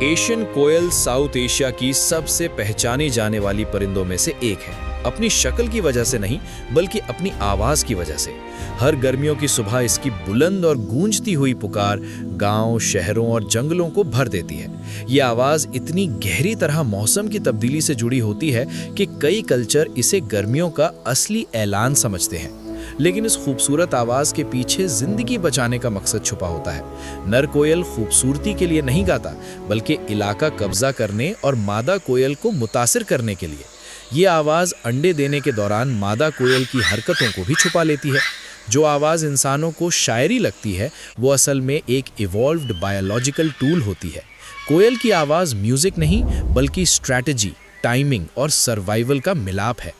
Asian कोयल south Asia की सबसे पहचानी जाने वाली परिंदों में से एक है। अपनी शक्ल की वजह से नहीं, बल्कि अपनी आवाज की वजह से। हर गर्मियों की सुबह इसकी बुलंद और गूंजती हुई पुकार गांव, शहरों और जंगलों को भर देती है। ये आवाज इतनी गहरी तरह मौसम की तब्दीली से जुड़ी होती है कि कई कल्चर इसे गर्मियों का असली ऐलान समझते हैं। लेकिन इस खूबसूरत आवाज के पीछे जिंदगी बचाने का मकसद छुपा होता है। नर कोयल खूबसूरती के लिए नहीं गाता, बल्कि इलाका कब्जा करने और मादा कोयल को मुतासिर करने के लिए। ये आवाज अंडे देने के दौरान मादा कोयल की हरकतों को भी छुपा लेती है। जो आवाज इंसानों को शायरी लगती है, वो असल में एक इवॉल्व्ड बायोलॉजिकल टूल होती है। कोयल की आवाज म्यूजिक नहीं, बल्कि स्ट्रैटेजी, टाइमिंग और सर्वाइवल का मिलाप है।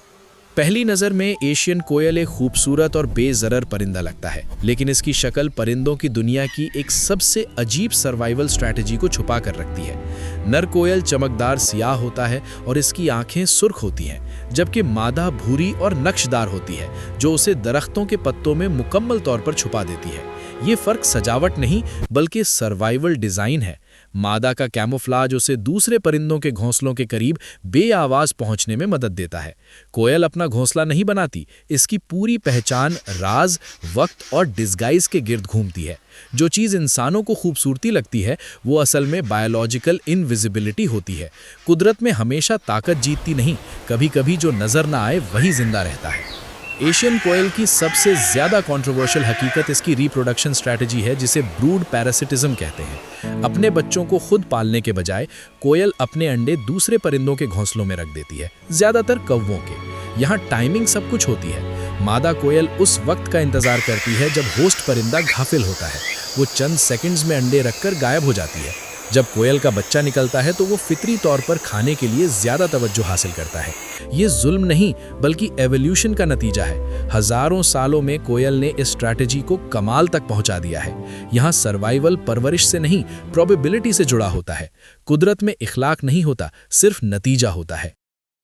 पहली नज़र में एशियन कोयल एक खूबसूरत और बेजरर परिंदा लगता है, लेकिन इसकी शक्ल परिंदों की दुनिया की एक सबसे अजीब सर्वाइवल स्ट्रैटेजी को छुपा कर रखती है। नर कोयल चमकदार सियाह होता है और इसकी आंखें सुर्ख होती हैं, जबकि मादा भूरी और नक्शदार होती है, जो उसे दरख्तों के पत्तों में मुकम्मल तौर पर छुपा देती है। ये फर्क सजावट नहीं, बल्कि सर्वाइवल डिजाइन है। मादा का कैमोफ्लाज उसे दूसरे परिंदों के घोंसलों के करीब बेआवाज पहुंचने में मदद देता है। कोयल अपना घोंसला नहीं बनाती, इसकी पूरी पहचान राज, वक्त और डिस्गाइज के गिर्द घूमती है। जो चीज़ इंसानों को खूबसूरती लगती है, वो असल में बायोलॉजिकल इनविजिबिलिटी होती है। कुदरत में हमेशा ताकत जीतती नहीं, कभी कभी जो नजर ना आए वही जिंदा रहता है। एशियन कोयल की सबसे ज़्यादा कंट्रोवर्शियल हकीकत इसकी रिप्रोडक्शन स्ट्रैटेजी है, जिसे ब्रूड पैरासिटिज्म कहते हैं। अपने बच्चों को खुद पालने के बजाय कोयल अपने अंडे दूसरे परिंदों के घोंसलों में रख देती है, ज़्यादातर कौवों के। यहाँ टाइमिंग सब कुछ होती है। मादा कोयल उस वक्त का इंतज़ार करती है जब होस्ट परिंदा घायल होता है। वो चंद सेकंड्स में अंडे रखकर गायब हो जाती है। जब कोयल का बच्चा निकलता है तो वो फितरी तौर पर खाने के लिए ज्यादा तवज्जो हासिल करता है। ये जुल्म नहीं, बल्कि एवोल्यूशन का नतीजा है। हजारों सालों में कोयल ने इस स्ट्रैटेजी को कमाल तक पहुंचा दिया है। यहाँ सर्वाइवल परवरिश से नहीं, प्रोबेबिलिटी से जुड़ा होता है। कुदरत में इखलाक नहीं होता, सिर्फ नतीजा होता है।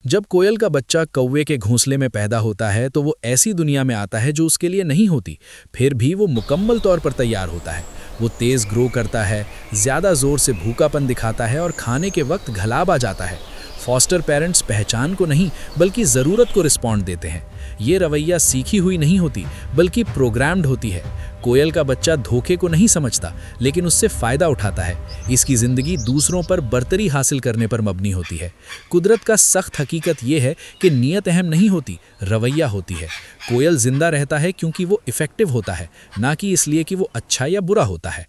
जब कोयल का बच्चा कौवे के घोंसले में पैदा होता है, तो वो ऐसी दुनिया में आता है जो उसके लिए नहीं होती। फिर भी वो मुकम्मल तौर पर तैयार होता है। वो तेज़ ग्रो करता है, ज़्यादा ज़ोर से भूखापन दिखाता है और खाने के वक्त घलाब आ जाता है। फॉस्टर पेरेंट्स पहचान को नहीं, बल्कि ज़रूरत को रिस्पॉन्ड देते हैं। ये रवैया सीखी हुई नहीं होती, बल्कि प्रोग्राम्ड होती है। कोयल का बच्चा धोखे को नहीं समझता, लेकिन उससे फ़ायदा उठाता है। इसकी ज़िंदगी दूसरों पर बर्तरी हासिल करने पर मबनी होती है। कुदरत का सख्त हकीकत ये है कि नीयत अहम नहीं होती, रवैया होती है। कोयल जिंदा रहता है क्योंकि वो इफ़ेक्टिव होता है, ना कि इसलिए कि वो अच्छा या बुरा होता है।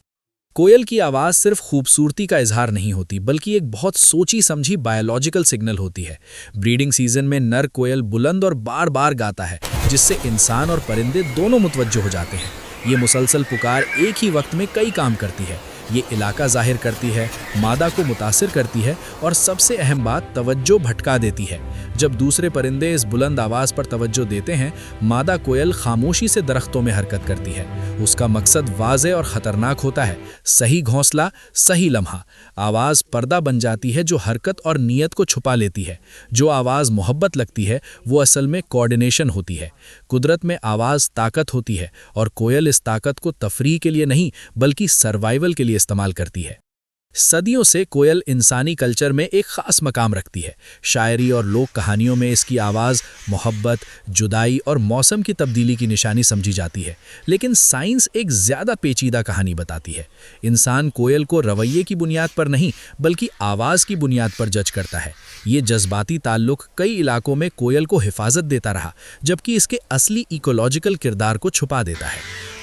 कोयल की आवाज़ सिर्फ खूबसूरती का इजहार नहीं होती, बल्कि एक बहुत सोची समझी बायोलॉजिकल सिग्नल होती है। ब्रीडिंग सीजन में नर कोयल बुलंद और बार बार गाता है, जिससे इंसान और परिंदे दोनों मुतवज्जो हो जाते हैं। ये मुसलसल पुकार एक ही वक्त में कई काम करती है। ये इलाका जाहिर करती है, मादा को मुतासिर करती है और सबसे अहम बात, तवज्जो भटका देती है। जब दूसरे परिंदे इस बुलंद आवाज़ पर तवज्जो देते हैं, मादा कोयल खामोशी से दरख्तों में हरकत करती है। उसका मकसद वाज़े और ख़तरनाक होता है, सही घोंसला, सही लम्हा। आवाज़ पर्दा बन जाती है जो हरकत और नीयत को छुपा लेती है। जो आवाज़ मोहब्बत लगती है, वो असल में कोऑर्डिनेशन होती है। कुदरत में आवाज़ ताकत होती है, और कोयल इस ताकत को तफरीह के लिए नहीं, बल्कि सर्वाइवल के लिए इस्तेमाल करती है। सदियों से कोयल इंसानी कल्चर में एक ख़ास मकाम रखती है। शायरी और लोक कहानियों में इसकी आवाज़ मोहब्बत, जुदाई और मौसम की तब्दीली की निशानी समझी जाती है। लेकिन साइंस एक ज़्यादा पेचीदा कहानी बताती है। इंसान कोयल को रवैये की बुनियाद पर नहीं, बल्कि आवाज़ की बुनियाद पर जज करता है। ये जज्बाती ताल्लुक़ कई इलाकों में कोयल को हिफाजत देता रहा, जबकि इसके असली इकोलॉजिकल किरदार को छुपा देता है।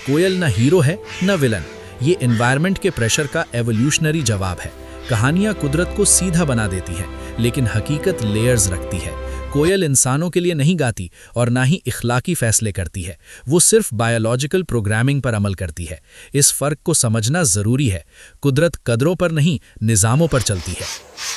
कोयल न हीरो है, न विलन। ये एनवायरनमेंट के प्रेशर का एवोल्यूशनरी जवाब है। कहानियाँ कुदरत को सीधा बना देती हैं, लेकिन हकीकत लेयर्स रखती है। कोयल इंसानों के लिए नहीं गाती और ना ही इखलाकी फैसले करती है। वो सिर्फ बायोलॉजिकल प्रोग्रामिंग पर अमल करती है। इस फ़र्क को समझना ज़रूरी है। कुदरत कदरों पर नहीं, निज़ामों पर चलती है।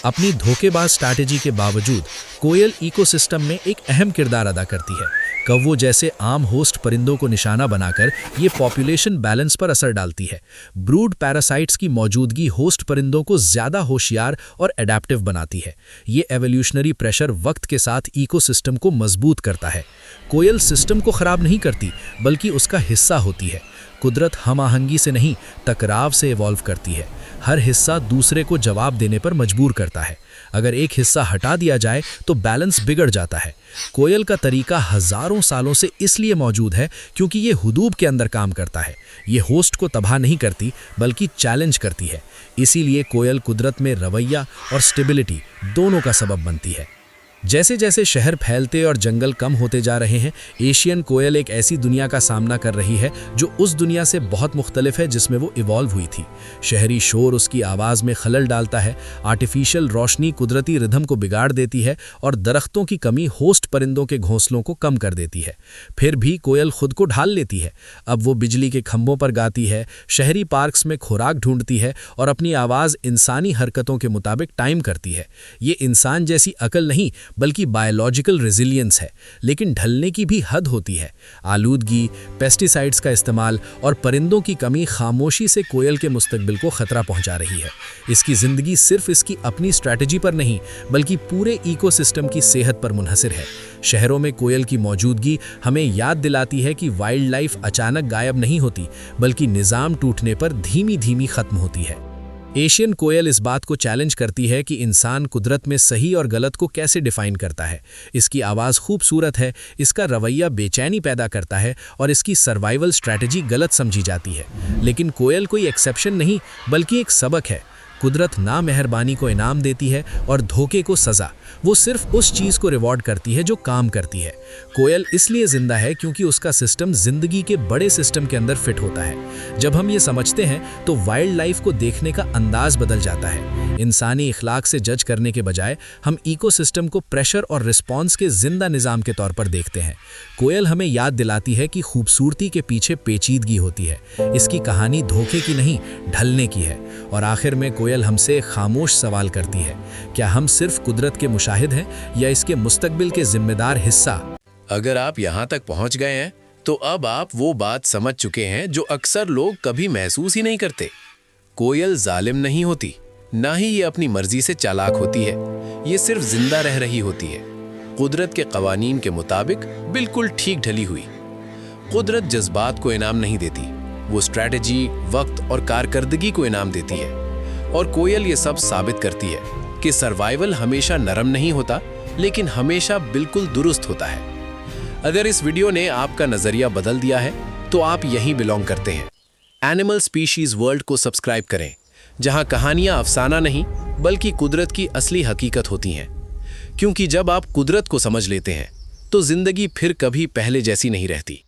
अपनी धोखेबाज स्ट्रैटेजी के बावजूद कोयल इकोसिस्टम में एक अहम किरदार अदा करती है। कौवों जैसे आम होस्ट परिंदों को निशाना बनाकर ये पॉपुलेशन बैलेंस पर असर डालती है। ब्रूड पैरासाइट्स की मौजूदगी होस्ट परिंदों को ज़्यादा होशियार और एडेप्टिव बनाती है। ये एवोल्यूशनरी प्रेशर वक्त के साथ इकोसिस्टम को मजबूत करता है। कोयल सिस्टम को ख़राब नहीं करती, बल्कि उसका हिस्सा होती है। कुदरत हम आहंगी से नहीं, टकराव से इवॉल्व करती है। हर हिस्सा दूसरे को जवाब देने पर मजबूर करता है। अगर एक हिस्सा हटा दिया जाए तो बैलेंस बिगड़ जाता है। कोयल का तरीका हजारों सालों से इसलिए मौजूद है क्योंकि ये हुदूब के अंदर काम करता है। ये होस्ट को तबाह नहीं करती बल्कि चैलेंज करती है। इसीलिए कोयल कुदरत में रवैया और स्टेबिलिटी दोनों का सबब बनती है। जैसे जैसे शहर फैलते और जंगल कम होते जा रहे हैं, एशियन कोयल एक ऐसी दुनिया का सामना कर रही है जो उस दुनिया से बहुत मुख्तलिफ है जिसमें वो इवॉल्व हुई थी। शहरी शोर उसकी आवाज़ में खलल डालता है, आर्टिफिशियल रोशनी कुदरती रिदम को बिगाड़ देती है और दरख्तों की कमी होस्ट परिंदों के घोंसलों को कम कर देती है। फिर भी कोयल खुद को ढाल लेती है। अब वो बिजली के खंभों पर गाती है, शहरी पार्क्स में खुराक ढूंढती है और अपनी आवाज़ इंसानी हरकतों के मुताबिक टाइम करती है। ये इंसान जैसी अकल नहीं बल्कि बायोलॉजिकल रेजिलियंस है। लेकिन ढलने की भी हद होती है। आलूदगी, पेस्टिसाइड्स का इस्तेमाल और परिंदों की कमी खामोशी से कोयल के मुस्तकबिल को खतरा पहुंचा रही है। इसकी ज़िंदगी सिर्फ इसकी अपनी स्ट्रैटेजी पर नहीं बल्कि पूरे इकोसिस्टम की सेहत पर मुनहसर है। शहरों में कोयल की मौजूदगी हमें याद दिलाती है कि वाइल्ड लाइफ अचानक गायब नहीं होती बल्कि निज़ाम टूटने पर धीमी धीमी खत्म होती है। एशियन कोयल इस बात को चैलेंज करती है कि इंसान कुदरत में सही और गलत को कैसे डिफाइन करता है। इसकी आवाज़ खूबसूरत है, इसका रवैया बेचैनी पैदा करता है और इसकी सर्वाइवल स्ट्रैटेजी गलत समझी जाती है। लेकिन कोयल कोई एक्सेप्शन नहीं बल्कि एक सबक है। कुदरत नामेहरबानी को इनाम देती है और धोखे को सज़ा। वो सिर्फ उस चीज़ को रिवॉर्ड करती है जो काम करती है। कोयल इसलिए ज़िंदा है क्योंकि उसका सिस्टम ज़िंदगी के बड़े सिस्टम के अंदर फिट होता है। जब हम ये समझते हैं तो वाइल्ड लाइफ को देखने का अंदाज बदल जाता है। इंसानी इखलाक से जज करने के बजाय हम इकोसिस्टम को प्रेशर और रिस्पॉन्स के जिंदा निज़ाम के तौर पर देखते हैं। कोयल हमें याद दिलाती है कि खूबसूरती के पीछे पेचीदगी होती है। इसकी कहानी धोखे की नहीं, ढलने की है। और आखिर में कोयल हमसे खामोश सवाल करती है, क्या हम सिर्फ कुदरत के मुशाहिद हैं या इसके मुस्तकबिल के जिम्मेदार हिस्सा? अगर आप यहाँ तक पहुँच गए हैं तो अब आप वो बात समझ चुके हैं जो अक्सर लोग कभी महसूस ही नहीं करते। कोयल जालिम नहीं होती, ना ही ये अपनी मर्जी से चालाक होती है। ये सिर्फ जिंदा रह रही होती है, कुदरत के कवानीन के मुताबिक बिल्कुल ठीक ढली हुई। कुदरत जज्बात को इनाम नहीं देती, वो स्ट्रैटेजी, वक्त और कारकर्दगी को इनाम देती है। और कोयल ये सब साबित करती है कि सर्वाइवल हमेशा नरम नहीं होता लेकिन हमेशा बिल्कुल दुरुस्त होता है। अगर इस वीडियो ने आपका नजरिया बदल दिया है तो आप यहीं बिलोंग करते हैं। एनिमल स्पीशीज वर्ल्ड को सब्सक्राइब करें, जहां कहानियां अफसाना नहीं बल्कि कुदरत की असली हकीकत होती हैं। क्योंकि जब आप कुदरत को समझ लेते हैं तो जिंदगी फिर कभी पहले जैसी नहीं रहती।